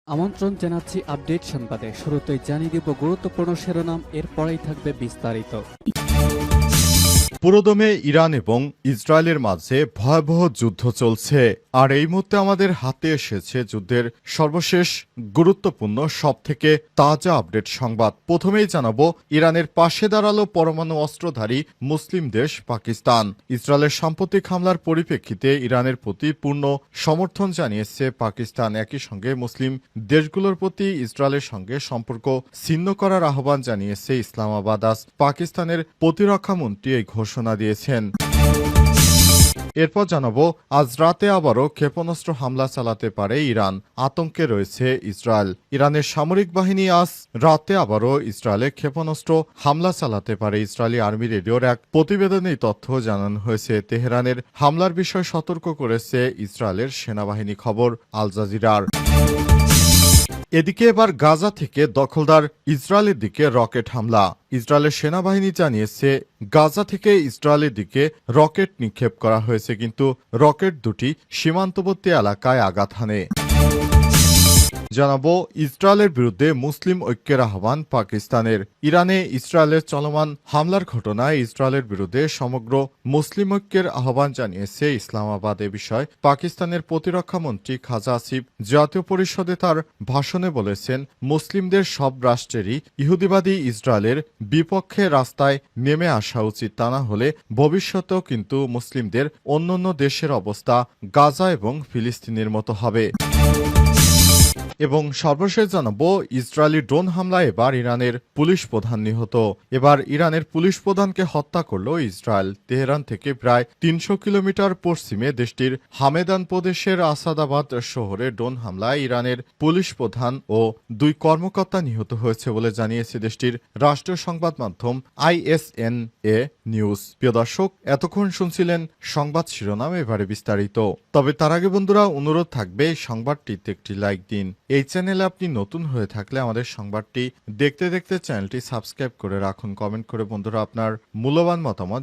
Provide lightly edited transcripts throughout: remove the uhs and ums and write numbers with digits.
আমন্ত্রণ জানাচ্ছি আপডেট সংবাদে। শুরুতেই জানিয়ে দিব গুরুত্বপূর্ণ শিরোনাম, এরপরেই থাকবে বিস্তারিত। পুরোদমে ইরান এবং ইসরায়েলের মাঝে ভয়াবহ যুদ্ধ চলছে, আর এই মুহূর্তে আমাদের হাতে এসেছে যুদ্ধের সর্বশেষ গুরুত্বপূর্ণ সবথেকে তাজা আপডেট সংবাদ। প্রথমেই জানাবো, ইরানের পাশে দাঁড়ালো পরমাণু অস্ত্রধারী মুসলিম দেশ পাকিস্তান। ইসরায়েলের সাম্প্রতিক হামলার পরিপ্রেক্ষিতে ইরানের প্রতি পূর্ণ সমর্থন জানিয়েছে পাকিস্তান। একই সঙ্গে মুসলিম দেশগুলোর প্রতি ইসরায়েলের সঙ্গে সম্পর্ক ছিন্ন করার আহ্বান জানিয়েছে ইসলামাবাদ। আজ পাকিস্তানের প্রতিরক্ষামন্ত্রী এই ঘোষণা দিয়েছেন। এরপর জানাবো, আজ রাতে আবারও ক্ষেপণাস্ত্র হামলা চালাতে পারে ইরান, আতঙ্কে রয়েছে ইসরায়েল। ইরানের সামরিক বাহিনী আজ রাতে আবারও ইসরায়েলে ক্ষেপণাস্ত্র হামলা চালাতে পারে। ইসরায়েলি আর্মি রেডিওর এক প্রতিবেদনে এই তথ্য জানানো হয়েছে। তেহরানের হামলার বিষয়ে সতর্ক করেছে ইসরায়েলের সেনাবাহিনী, খবর আল জাজিরার। এদিকে এবার গাজা থেকে দখলদার ইসরায়েলের দিকে রকেট হামলা। ইসরায়েলের সেনাবাহিনী জানিয়েছে, গাজা থেকে ইসরায়েলের দিকে রকেট নিক্ষেপ করা হয়েছে, কিন্তু রকেট দুটি সীমান্তবর্তী এলাকায় আঘাত হানে। জানাবো, ইসরায়েলের বিরুদ্ধে মুসলিম ঐক্যের আহ্বান পাকিস্তানের। ইরানে ইসরায়েলের চলমান হামলার ঘটনায় ইসরায়েলের বিরুদ্ধে সমগ্র মুসলিম ঐক্যের আহ্বান জানিয়েছে ইসলামাবাদ। এ বিষয়ে পাকিস্তানের প্রতিরক্ষা মন্ত্রী খাজা আসিফ জাতীয় পরিষদে তার ভাষণে বলেছেন, মুসলিমদের সব রাষ্ট্রেরই ইহুদিবাদী ইসরায়েলের বিপক্ষে রাস্তায় নেমে আসা উচিত, তা না হলে ভবিষ্যতেও কিন্তু মুসলিমদের অন্যান্য দেশের অবস্থা গাজা এবং ফিলিস্তিনের মতো হবে। এবং সর্বশেষ জানাবো, ইসরায়েলি ড্রোন হামলায় এবার ইরানের পুলিশ প্রধান নিহত। এবার ইরানের পুলিশ প্রধানকে হত্যা করল ইসরায়েল। তেহরান থেকে প্রায় ৩০০ কিলোমিটার পশ্চিমে দেশটির হামেদান প্রদেশের আসাদাবাদ শহরে ড্রোন হামলায় ইরানের পুলিশ প্রধান ও ২ কর্মকর্তা নিহত হয়েছে বলে জানিয়েছে দেশটির রাষ্ট্রীয় সংবাদ মাধ্যম ISNA নিউজ। প্রিয় দর্শক, এতক্ষণ শুনছিলেন সংবাদ শিরোনাম, এবারে বিস্তারিত। তবে তার আগে বন্ধুরা, অনুরোধ থাকবে সংবাদটিতে একটি লাইক দিন। এই চ্যানেলে আপনি নতুন হয়ে থাকলে আমাদের সংবাদটি দেখতে দেখতে চ্যানেলটি সাবস্ক্রাইব করে রাখুন। কমেন্ট করে বন্ধুরা আপনার মূল্যবান মতামত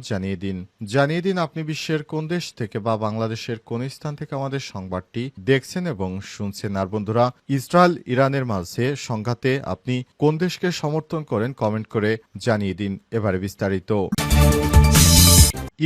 জানিয়ে দিন আপনি বিশ্বের কোন দেশ থেকে বা বাংলাদেশের কোন স্থান থেকে আমাদের সংবাদটি দেখছেন এবং শুনছেন। আর বন্ধুরা, ইসরায়েল ইরানের মাঝে সংঘাতে আপনি কোন দেশকে সমর্থন করেন কমেন্ট করে জানিয়ে দিন। এবারে বিস্তারিত।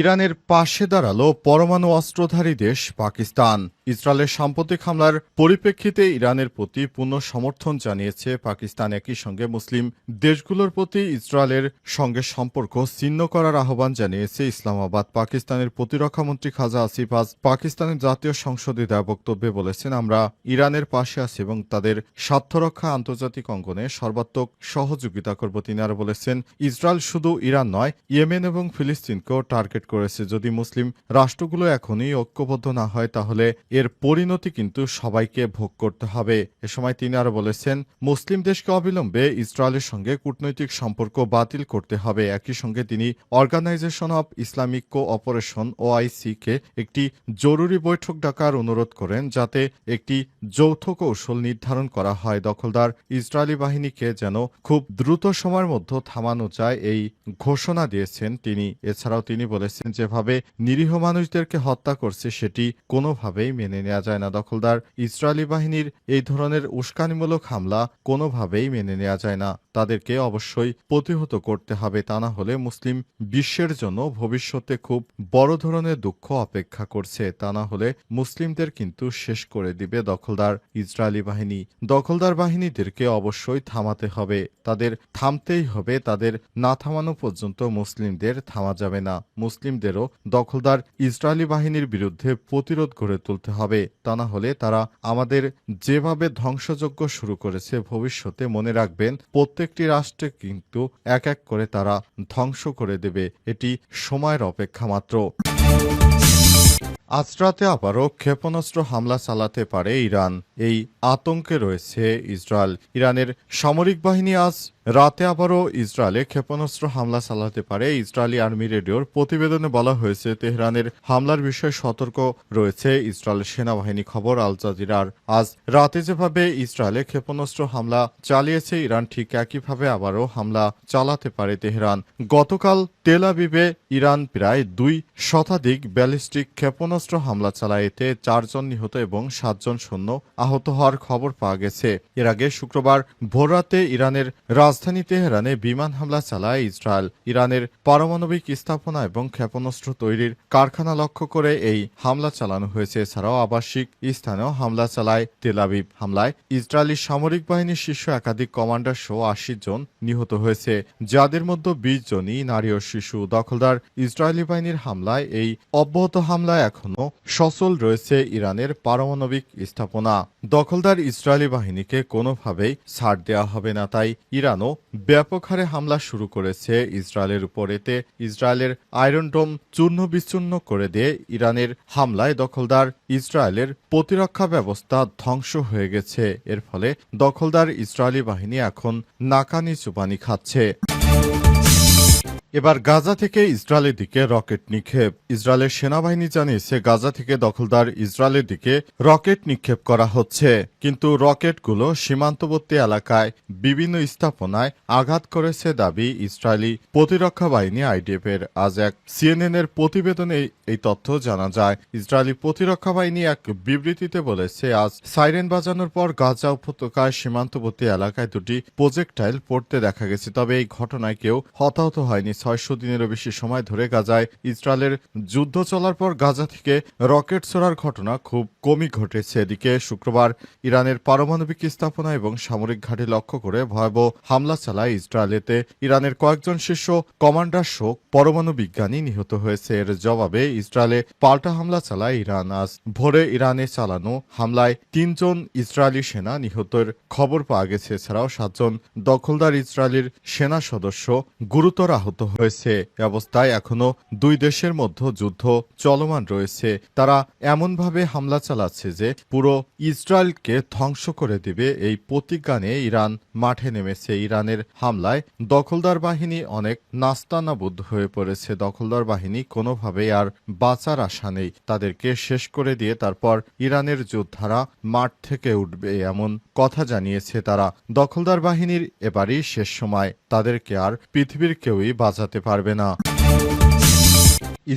ইরানের পাশে দাঁড়ালো পরমাণু অস্ত্রধারী দেশ পাকিস্তান। ইসরায়েলের সাম্প্রতিক হামলার পরিপ্রেক্ষিতে ইরানের প্রতি পূর্ণ সমর্থন জানিয়েছে পাকিস্তান। একই সঙ্গে মুসলিম দেশগুলোর প্রতি ইসরায়েলের সঙ্গে সম্পর্ক ছিন্ন করার আহ্বান জানিয়েছে ইসলামাবাদ। পাকিস্তানের প্রতিরক্ষামন্ত্রী খাজা আসিফ আজ পাকিস্তানের জাতীয় সংসদে দেওয়া বক্তব্যে বলেছেন, আমরা ইরানের পাশে আছি এবং তাদের স্বার্থরক্ষা আন্তর্জাতিক অঙ্গনে সর্বাত্মক সহযোগিতা করব। তিনি আরও বলেছেন, ইসরায়েল শুধু ইরান নয়, ইয়েমেন এবং ফিলিস্তিনকেও টার্গেট করেছে। যদি মুসলিম রাষ্ট্রগুলো এখনই ঐক্যবদ্ধ না হয়, তাহলে এর পরিণতি কিন্তু সবাইকে ভোগ করতে হবে। এ সময় তিনি আরো বলেছেন, মুসলিম দেশকে অবিলম্বে ইসরায়েলের সঙ্গে কূটনৈতিক সম্পর্ক বাতিল করতে হবে। একই সঙ্গে তিনি organisation of Islamic cooperation OIC কে একটি জরুরি বৈঠক ডাকার অনুরোধ করেন, যাতে একটি যৌথ কৌশল নির্ধারণ করা হয়। দখলদার ইসরায়েলি বাহিনীকে যেন খুব দ্রুত সময়ের মধ্যে থামানো যায়, এই ঘোষণা দিয়েছেন তিনি। এছাড়াও তিনি বলেছেন, যেভাবে নিরীহ মানুষদেরকে হত্যা করছে সেটি কোনোভাবেই মেনে নেওয়া যায় না। দখলদার ইসরায়েলি বাহিনীর এই ধরনের উস্কানিমূলক হামলা কোনোভাবেই মেনে নেওয়া যায় না। তাদেরকে অবশ্যই প্রতিহত করতে হবে, তা না হলে মুসলিম বিশ্বের জন্য ভবিষ্যতে খুব বড় ধরনের দুঃখ অপেক্ষা করছে। তা না হলে মুসলিমদের কিন্তু শেষ করে দিবে দখলদার ইসরায়েলি বাহিনী। দখলদার বাহিনীদেরকে অবশ্যই থামাতে হবে, তাদের থামতেই হবে। তাদের না থামানো পর্যন্ত মুসলিমদের থামা যাবে না। মুসলিমদেরও দখলদার ইসরায়েলি বাহিনীর বিরুদ্ধে প্রতিরোধ গড়ে তুলতে হবে, তা না হলে তারা আমাদের যেভাবে ধ্বংসযজ্ঞ শুরু করেছে, ভবিষ্যতে মনে রাখবেন প্রত্যেকটি রাষ্ট্রে কিন্তু এক এক করে তারা ধ্বংস করে দেবে। এটি সময়ের অপেক্ষা মাত্র। আজ রাতে আবারও ক্ষেপণাস্ত্র হামলা চালাতে পারে ইরান, এই আতঙ্কে রয়েছে ইসরায়েল। ইরানের সামরিক বাহিনী আজ রাতে আবারও ইসরায়েলে ক্ষেপণাস্ত্র হামলা চালাতে পারে। ইসরায়েলি আর্মি রেডিওর প্রতিবেদনে বলা হয়েছে, তেহরানের হামলার বিষয়ে সতর্ক রয়েছে ইসরায়েলের সেনাবাহিনী। খবর আল জাজিরার। আজ রাতে যেভাবে ইসরায়েলে ক্ষেপণাস্ত্র হামলা চালিয়েছে ইরান, ঠিক একইভাবে আবারও হামলা চালাতে পারে তেহরান। গতকাল তেল আবিবে ইরান প্রায় 2 শতাধিক ব্যালিস্টিক ক্ষেপণাস্ত্র হামলা চালায়। এতে 4 জন নিহত এবং 7 জন সৈন্য আহত হওয়ার খবর পাওয়া গেছে। এর আগে শুক্রবার ভোররাতে ইরানের রাজধানী তেহরানে বিমান হামলা চালায় ইসরায়েল। ইরানের পারমাণবিক স্থাপনা এবং ক্ষেপণাস্ত্র তৈরির কারখানা লক্ষ্য করে এই হামলা চালানো হয়েছে। এছাড়াও আবাসিক স্থানেও হামলা চালায় তেল আবিব। হামলায় ইসরায়েলি সামরিক বাহিনীর শীর্ষ একাধিক কমান্ডার সহ 80 জন নিহত হয়েছে, যাদের মধ্যে 20 জনই নারী ও শিশু। দখলদার ইসরায়েলি বাহিনীর হামলায় এই অব্যাহত হামলায় এখনও সচল রয়েছে ইরানের পারমাণবিক স্থাপনা। দখলদার ইসরায়েলি বাহিনীকে কোনোভাবেই ছাড় দেওয়া হবে না, তাই ইরানও ব্যাপক হারে হামলা শুরু করেছে ইসরায়েলের উপর। এতে ইসরায়েলের আয়রন ডোম চূর্ণ বিচূর্ণ করে দিয়ে ইরানের হামলায় দখলদার ইসরায়েলের প্রতিরক্ষা ব্যবস্থা ধ্বংস হয়ে গেছে। এর ফলে দখলদার ইসরায়েলি বাহিনী এখন নাকানি চুবানি খাচ্ছে। এবার গাজা থেকে ইসরায়েলের দিকে রকেট নিক্ষেপ। ইসরায়েলের সেনাবাহিনী জানিয়েছে, গাজা থেকে দখলদার ইসরায়েলের দিকে রকেট নিক্ষেপ করা হচ্ছে, কিন্তু রকেটগুলো সীমান্তবর্তী এলাকায় বিভিন্ন স্থাপনায় আঘাত করেছে দাবি ইসরায়েলি প্রতিরক্ষা বাহিনী আইডিএফ এর। আজ এক সিএনএন এর প্রতিবেদনে এই তথ্য জানা যায়। ইসরায়েলি প্রতিরক্ষা বাহিনী এক বিবৃতিতে বলেছে, আজ সাইরেন বাজানোর পর গাজা উপত্যকায় সীমান্তবর্তী এলাকায় 2টি প্রজেক্টাইল পড়তে দেখা গেছে। তবে এই ঘটনায় কেউ হতাহত হয়নি। 600 দিনেরও বেশি সময় ধরে গাজায় ইসরায়েলের যুদ্ধ চলার পর গাজা থেকে রকেট ছোড়ার ঘটনা খুব কমই ঘটেছে। এদিকে শুক্রবার ইরানের পারমাণবিক স্থাপনা এবং সামরিক ঘাঁটি লক্ষ্য করে ভয়াবহ হামলা চালায় ইসরায়েল। এতে ইরানের কয়েকজন শীর্ষ কমান্ডার সহ পরমাণু বিজ্ঞানী নিহত হয়েছে। এর জবাবে ইসরায়েলে পাল্টা হামলা চালায় ইরান। আজ ভোরে ইরানে চালানো হামলায় 3 জন ইসরায়েলি সেনা নিহতের খবর পাওয়া গেছে। এছাড়াও 7 জন দখলদার ইসরায়েলের সেনা সদস্য গুরুতর আহত হয়েছে। এ অবস্থায় এখনো 2 দেশের মধ্যে যুদ্ধ চলমান রয়েছে। তারা এমনভাবে হামলা চালাচ্ছে যে পুরো ইসরায়েলকে ধ্বংস করে দিবে, এই প্রতিজ্ঞা নিয়ে ইরান মাঠে নেমেছে। ইরানের হামলায় দখলদার বাহিনী অনেক নাস্তানাবুদ হয়ে পড়েছে। দখলদার বাহিনী কোনোভাবেই আর বাঁচার আশা নেই। তাদেরকে শেষ করে দিয়ে তারপর ইরানের যোদ্ধারা মাঠ থেকে উঠবে, এমন কথা জানিয়েছে তারা। দখলদার বাহিনীর এবারই শেষ সময়, তাদেরকে আর পৃথিবীর কেউই বাঁচাতে পারবে না।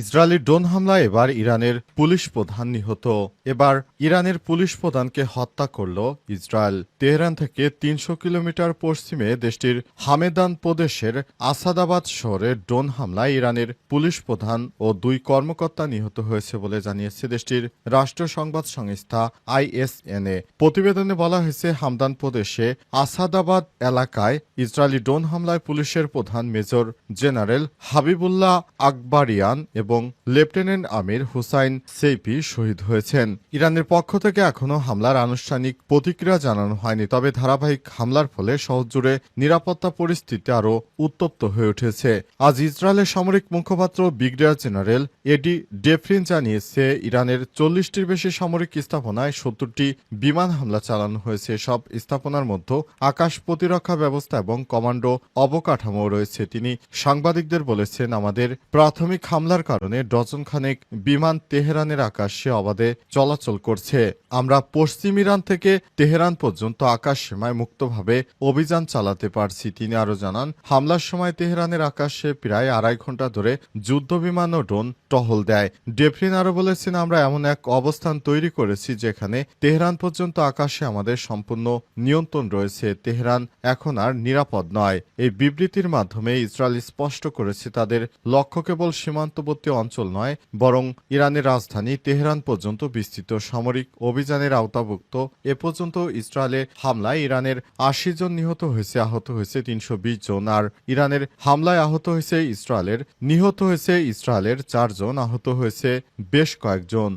ইসরায়েলি ড্রোন হামলায় এবার ইরানের পুলিশ প্রধান নিহত। এবার ইরানের পুলিশ প্রধানকে হত্যা করল ইসরায়েল। তেহরান থেকে 300 কিলোমিটার পশ্চিমে দেশটির হামেদান প্রদেশের আসাদাবাদ শহরে ড্রোন হামলায় ইরানের পুলিশ প্রধান ও 2 কর্মকর্তা নিহত হয়েছে বলে জানিয়েছে দেশটির রাষ্ট্রীয় সংবাদ সংস্থা ISNA। প্রতিবেদনে বলা হয়েছে, হামদান প্রদেশে আসাদাবাদ এলাকায় ইসরায়েলি ড্রোন হামলায় পুলিশের প্রধান মেজর জেনারেল হাবিবুল্লাহ আকবরিয়ান এবং লেফটেন্যান্ট আমির হুসাইন সেইফি শহীদ হয়েছেন। ইরানের পক্ষ থেকে এখনও হামলার আনুষ্ঠানিক প্রতিক্রিয়া জানানো হয়নি। তবে ধারাবাহিক হামলার ফলে শহর জুড়ে নিরাপত্তা পরিস্থিতি আরও উত্তপ্ত হয়ে উঠেছে। আজ ইসরায়েলের সামরিক মুখপাত্র ব্রিগেডিয়ার জেনারেল এডি ডেফরিন জানিয়েছে, ইরানের 40টির বেশি সামরিক স্থাপনায় 70টি বিমান হামলা চালানো হয়েছে। সব স্থাপনার মধ্যে আকাশ প্রতিরক্ষা ব্যবস্থা এবং কমান্ডো অবকাঠামো রয়েছে। তিনি সাংবাদিকদের বলেছেন, আমাদের প্রাথমিক হামলার কারণে ডজন খানেক বিমান তেহরানের আকাশে অবাধে চলাচল করছে। আমরা পশ্চিম ইরান থেকে তেহরান পর্যন্ত আকাশ সীমায় মুক্তভাবে অভিযান চালাতে পারছি। তিনি আরো জানান, হামলার সময় তেহরানের আকাশে প্রায় 2.5 ঘন্টা ধরে যুদ্ধ বিমান ও ড্রোন টহল দেয়। ডেফরিন আরো বলেছেন, আমরা এমন এক অবস্থান তৈরি করেছি যেখানে তেহরান পর্যন্ত আকাশে আমাদের সম্পূর্ণ নিয়ন্ত্রণ রয়েছে। তেহরান এখন আর নিরাপদ নয়। এই বিবৃতির মাধ্যমে ইসরায়েল স্পষ্ট করেছে, তাদের লক্ষ্য কেবল সীমান্তবর্তী অঞ্চল নয়, বরং ইরানের রাজধানী তেহরান পর্যন্ত বিস্তৃত সামরিক অভিযানের আওতাভুক্ত। এ পর্যন্ত ইসরায়েলে হামলায় ইরানের 80 জন নিহত হয়েছে, আহত হয়েছে 320 জন। আর ইরানের হামলায় আহত হয়েছে ইসরায়েলের, নিহত হয়েছে ইসরায়েলের 4 জন, আহত হয়েছে বেশ কয়েকজন।